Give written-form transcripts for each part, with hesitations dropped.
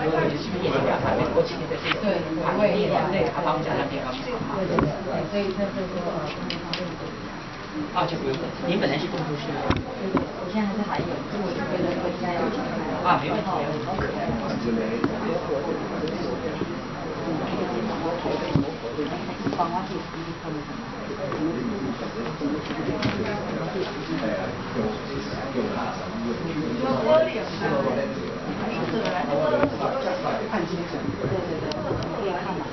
是不是也代表他美国今年的这个环境对，他把我们讲的地方是好。对，所以那时候就不用了。您本来是工读生。对，我现在还是还有，所以我就觉得我应该要去开。没问题，没问题。帮我去试试看。看清楚。对，可以看嘛。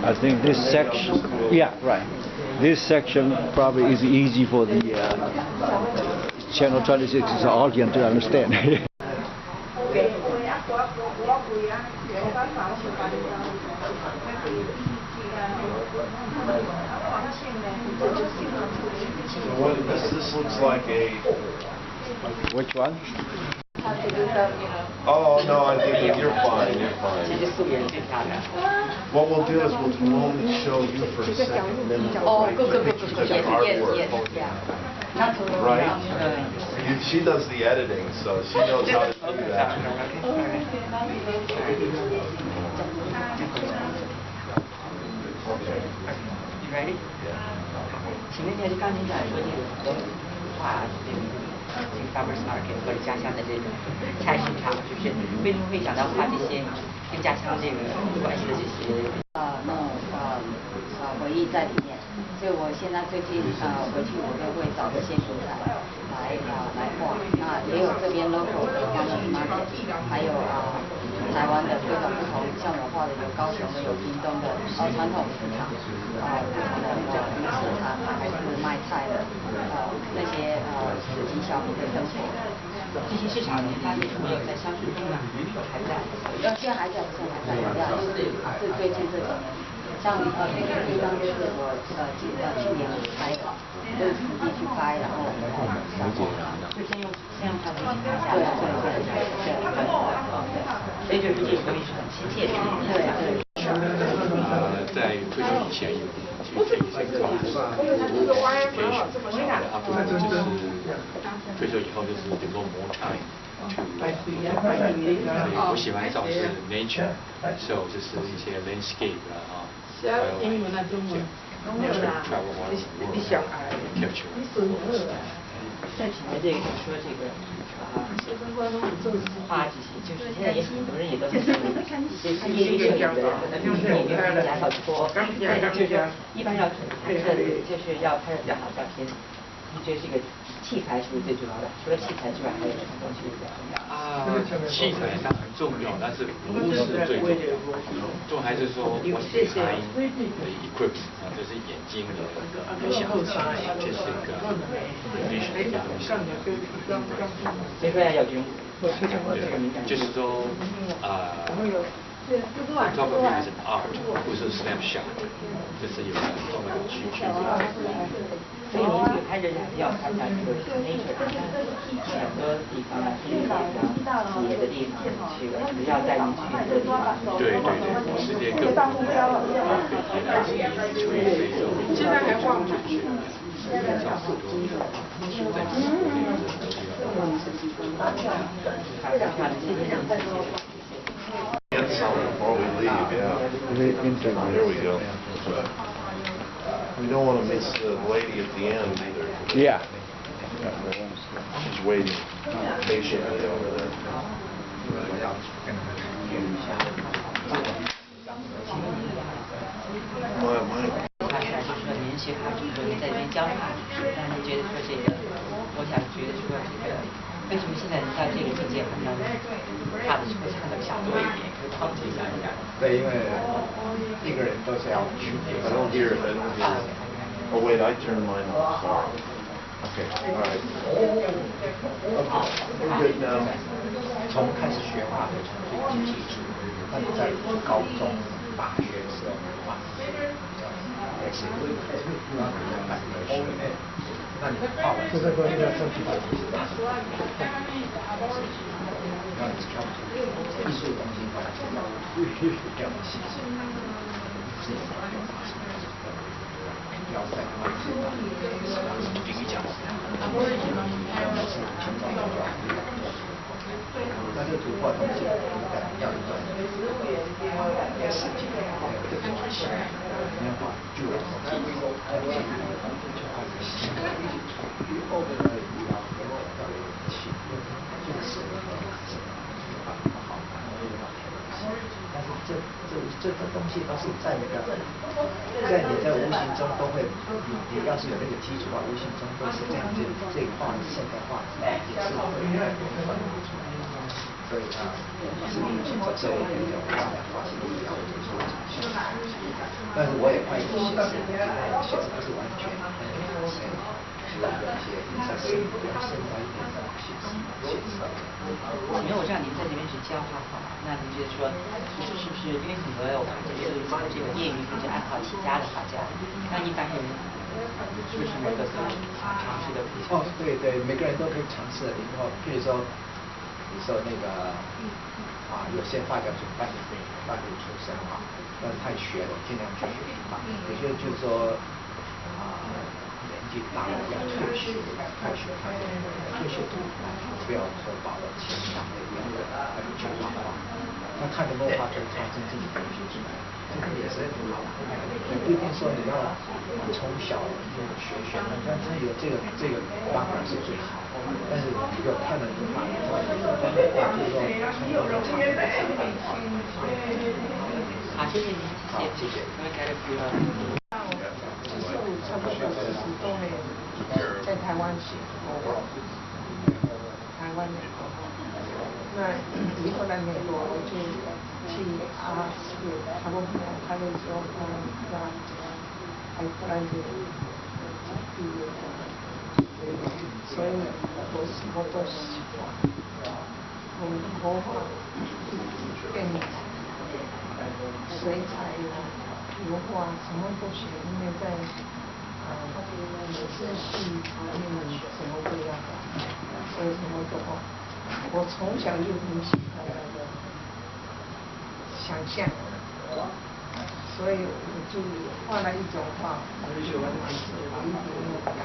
I think this section, yeah, right. This section probably is easy for the channel 26 audience to understand. This looks like a... Which one? Oh, no, I think you're fine, you're fine. What we'll do is we'll only show you for a second, and then we'll pictures of the artwork. Right? She does the editing, so she knows how to do that. Okay. You ready? Yeah. 请问一下，就刚才讲说这个很多画，这个 farmers market 或者家乡的这个菜市场，就是为什么会想到画这些跟家乡这个有关系的这些回忆在里面？所以我现在最近回去我都会找这些素材来画。那也有这边 local 的 farmers market， 还有台湾的各种不同，像我画的有高雄的，有屏东的传统市场，不同的市场还是卖菜的，那些市集小民的生活。这些市场它是没有在消失中啊，还在？现在还在，是最近这几年。像那个地方就是我去年拍的，就是实际去拍，然后就先用他们拍下来。所以就是这种东西是很亲切的。对。在退休以前有去一些考试，他不就是退休以后就是有个more time to 我喜欢照的是 nature， so 就是一些 landscape 啊。英文啊，中文。你小孩。在前面这个说这个画这些，就是现在也很多人也都是这是一个人，就是你跟人家好多，就是一般要拍摄就是要拍的比较好照片，你觉得这个器材是不是最重要的？除了器材之外，还有什么东西比较重要？器材当然重要，但是不是最重要。重要还是说我喜欢的 equipment 就是眼睛的想象，这是一个必须的东西。所以说要有这种，就是说photography is an art， 不是 snapshot， 就是有很重要的区别。所以您这个拍摄还是要看看这个 nature， 很多地方野的地方去，不要带您去这个地方。对，世界各国现在还画吗？Before we leave, yeah. There we go. We don't want to miss the lady at the end either. Yeah. She's waiting patiently over there. 他现在就说您学画就是说您在这边教画，让人觉得说这个，我想觉得说这个，为什么现在到这个境界好像画的会看得比较多一点，会放弃一下。对，因为一个人都是要去。I don't hear it. Oh wait, I turned mine off. Sorry. Okay. All right. We're good now. 从开始学画的从最基础，那你在高中、大学的时候画，也是那你画完这个东西要上去把它让你跳艺术东西把它比较细致。是有发生这个腰在关节的比较，是群众比较。那这个图画东西要一段时间，这个没有画就有技术，还有技术就画个细，后面呢要起，这个是好，但是这东西都是在那个，在你在无形中都会，你要是有那个基础啊，无形中都是在这一画现代画也是会出来。所以它是无形中这一点的画是不一样的，但是我也快写实不是完全是有一些在深化一点的写实。因为我知道您在这边是教画画，那您觉得说，是不是因为很多我看这边都是这个业余或者爱好起家的画家，那一般人是不是每个都尝试的？哦，对，每个人都可以尝试。然后，比如说那个有些画家是半路出身但是他学了，尽量去学有些就是说年纪大了要退休，退休不要说保了前两个月还有去画画，他看的漫画可以发生自己感觉出来，这个也是很好。也不一定说你要从小就学，但是有这个方法是最好。但是有看了的话，就是说好，谢谢您，谢谢。差不多40多年在台湾写过，台湾美国，那以后来美国我就去差不多他的时候还突然就毕业了，所以我什么都喜欢，从国画、电影、水彩、油画什么都学，因为在日系里面什么都要画，所以什么都画。我从小就很喜欢那个想象，所以我就画了一种画，我就喜欢我一点点感，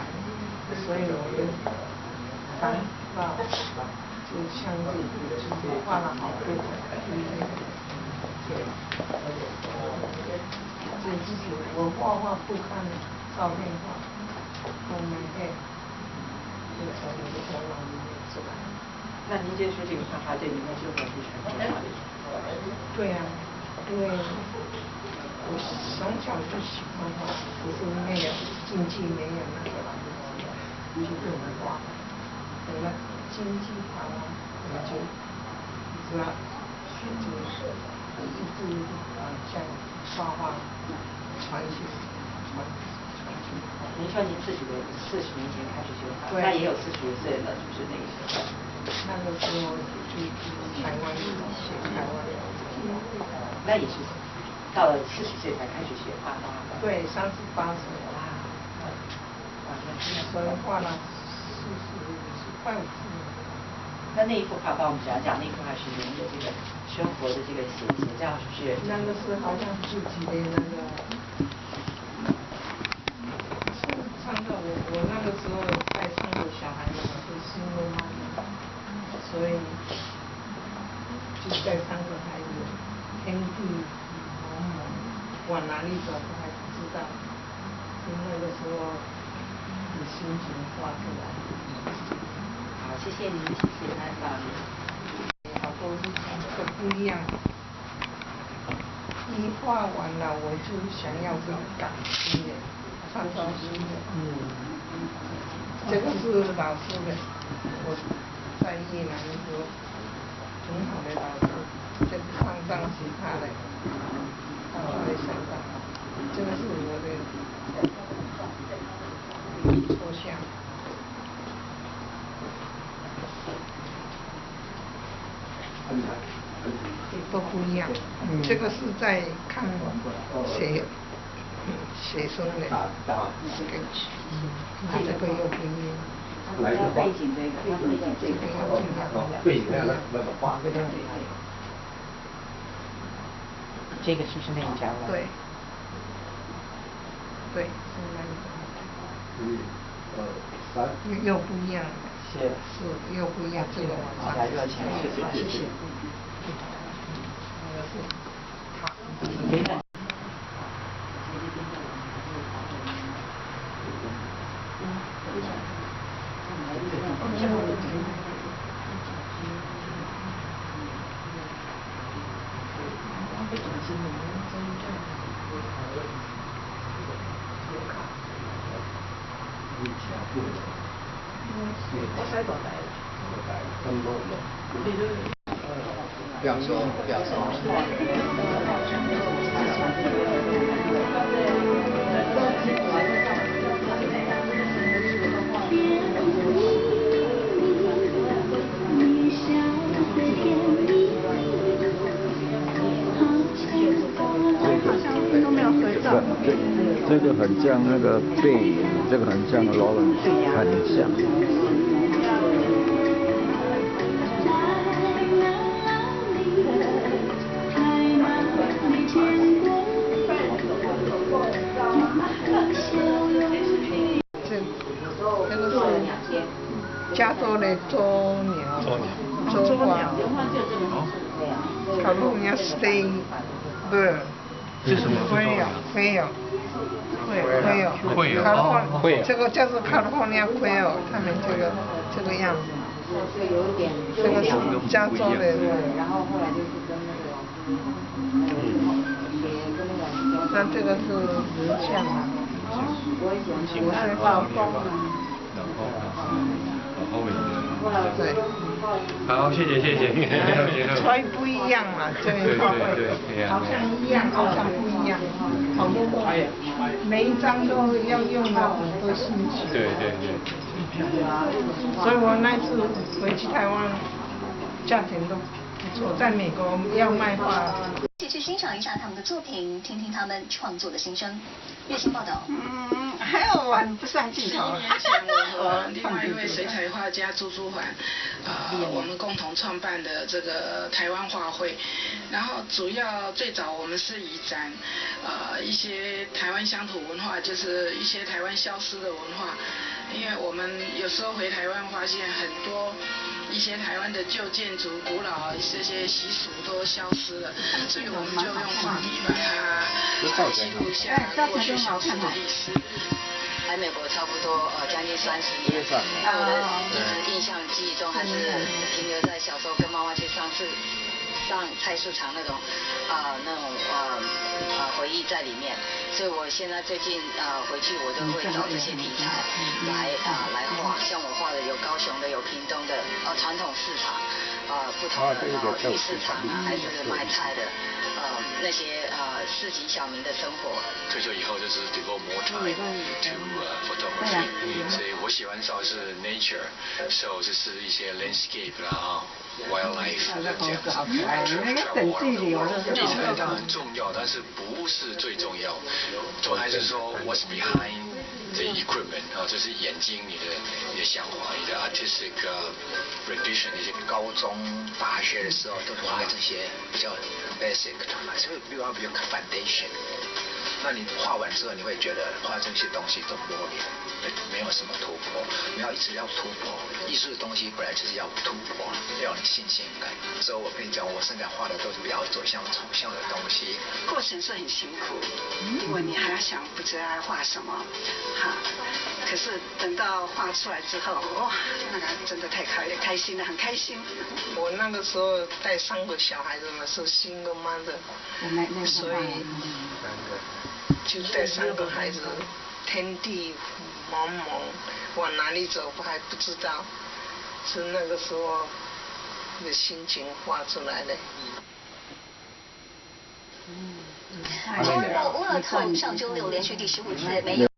所以我就反复就像就是画了好多种，这就是我画画不看照片画，我每天就从我的头脑里面出来。那您觉得说这个画画对您的生活是什么样的？对呀，因为我从小就喜欢画，可是没有经济没有那个就不能画，等了经济好了，我就主要就是一直像画画传续。您说您40年前开始学画，那也有45岁了，就是那个时候。那个时候就台湾写台湾的，那也是到了40岁才开始学画画。对，38岁。哇，所以画了快50年。那一幅画帮我们讲讲，那幅画是您的这个生活的这个写照，是不是？那个是好像自己的那个，是唱到我那个时候在唱的小孩子是心路妈妈，所以就在3个孩子，天地茫茫，往哪里走都还不知道，就那个时候的心情画出来。好，谢谢您，谢谢采访。好多都不一样。一画完了，我就想要这个感新的，创造新的。这个是老师的，我在越南的时候很好的老师，这个上张是他的，他的上张，这个是我的抽象。都不一样，这个是在看写生的sketch，这个又不一样。背景这个又不一样。背景那个画。这个是不是那一张？对。对，是那个。又不一样。是又不一样，这个往上。谢谢。那个是他。不要说。都没有合照。这个很像那个背影，这个很像劳伦，很像。这个是加州的州花，卡路亚 stay bird。是什么？会有，这个叫做卡罗尼亚会有，他们这个样子。这个是加州的。然后后来就是跟那个那这个是人像啊。青花瓷对。好，谢谢。所以不一样嘛，这个画会好像一样，好像不一样，好多每一张都要用到很多心情。对。所以我那次回去台湾，价钱都不错，在美国要卖画。一起去欣赏一下他们的作品，听听他们创作的心声。月星报道。还有玩不上镜头。11年前，我和另外一位水彩画家朱珠还，我们共同创办的这个台湾画会，然后最早我们是以展，一些台湾乡土文化，就是一些台湾消失的文化，因为我们有时候回台湾发现很多一些台湾的旧建筑、古老这些习俗都消失了，所以我们就用画笔把它记录下来，过去消失的意思。来美国差不多将近30年，那我的印象记忆中还是停留在小时候跟妈妈去上菜市场那种回忆在里面，所以我现在最近回去我都会找这些题材来画，像我画的有高雄的，有屏东的传统市场，不同的鱼市场还是卖菜的。那些市井小民的生活。退休以后就是 devote more time to photography，所以我喜欢上是 nature， 就是一些 landscape 啦wildlife 这样子。题材它很重要，但是不是最重要。我还是说 what's behind the equipment 就是眼睛你的想法，你的 artistic rendition， 你高中、大学的时候都画这些比较 basic 的嘛，所以比较 foundation。那你画完之后，你会觉得画这些东西都模糊，没有什么突破。你要一直要突破，艺术的东西本来就是要突破，要有新鲜感。所以我跟你讲，我现在画的都是比较走向抽象的东西。过程是很辛苦，因为你还要想不知道要画什么，可是等到画出来之后，哇，那个真的太开心了，很开心。我那个时候带3个小孩子嘛，是single mother，所以就带3个孩子，天地茫茫，往哪里走还不知道，是那个时候的心情画出来的。中国乌勒透上周6连续第15次没有。